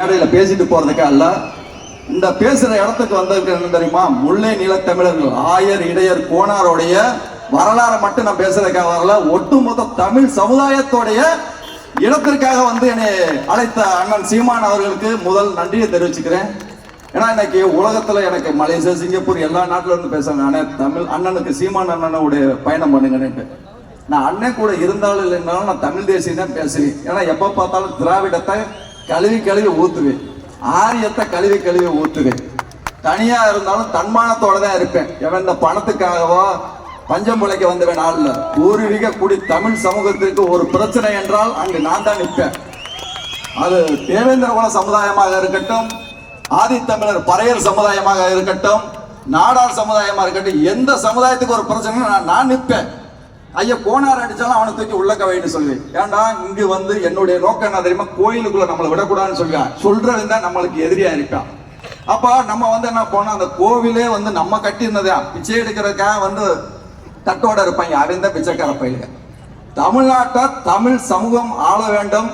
மேடையில் பேசிட்டு போறதுக்கா அல்ல, இந்த பேசுற இடத்துக்கு வந்ததுக்கு என்ன தெரியுமா? முல்லை நிலத்தமிழர்கள் ஆயர் இடையர் கோனாரோடைய வரலாறு மட்டும் நான் பேசுறதுக்காக வரல, ஒட்டுமொத்த தமிழ் சமுதாயத்தோடைய இடத்திற்காக வந்து என்னை அழைத்த அண்ணன் சீமான் அவர்களுக்கு முதல் நன்றியை தெரிவிச்சுக்கிறேன். ஏன்னா இன்னைக்கு உலகத்துல எனக்கு மலேசியா, சிங்கப்பூர் எல்லா நாட்டுல இருந்து பேசுறாங்க, அண்ணே தமிழ் அண்ணனுக்கு சீமான் அண்ணனுடைய பயணம் பண்ணுங்கன்னு. நான் அண்ணன் கூட இருந்தாலும் இல்லைன்னாலும் நான் தமிழ் தேசியம் தான் பேசுவேன். ஏன்னா எப்ப பார்த்தாலும் திராவிடத்தை கழுவி கழுவி ஊத்துவேன், ஆரியத்தை கழுவி கழுவி ஊத்துவேன். தனியா இருந்தாலும் தன்மானத்தோட தான் இருப்பேன். எவன் இந்த பணத்துக்காகவோ பஞ்சம் பிழைக்க வந்தவன் ஆள் இல்ல. பூர்வீக குடி தமிழ் சமூகத்திற்கு ஒரு பிரச்சனை என்றால் அங்கு நான் தான் நிற்பேன். அது தேவேந்திர குல சமுதாயமாக இருக்கட்டும், ஆதித்தமிழர் பறையர் சமுதாயமாக இருக்கட்டும், நாடார் சமுதாயமாக இருக்கட்டும், எந்த சமுதாயத்துக்கு ஒரு பிரச்சனை நான் நிற்பேன். ஐயா கோனார் அடிச்சாலும் அவனை தூக்கி உள்ளக்க வைன்னு சொல்லுவேன். ஏன்டா இங்கு வந்து என்னுடைய நோக்கம் என்ன தெரியுமா? கோயிலுக்குள்ள நம்மளை விடக்கூடாதுன்னு சொல்லுவேன். சொல்றதுதான் தான் நம்மளுக்கு எதிரியா இருக்கான். அப்ப நம்ம வந்து என்ன போனா, அந்த கோவிலே வந்து நம்ம கட்டி இருந்ததா பிச்சை எடுக்கிறதுக்காக வந்து தட்டோட இருப்பாங்க. அவன் தான் பிச்சைக்கார பயிலுங்க. தமிழ்நாட்டை தமிழ் சமூகம் ஆள வேண்டும்.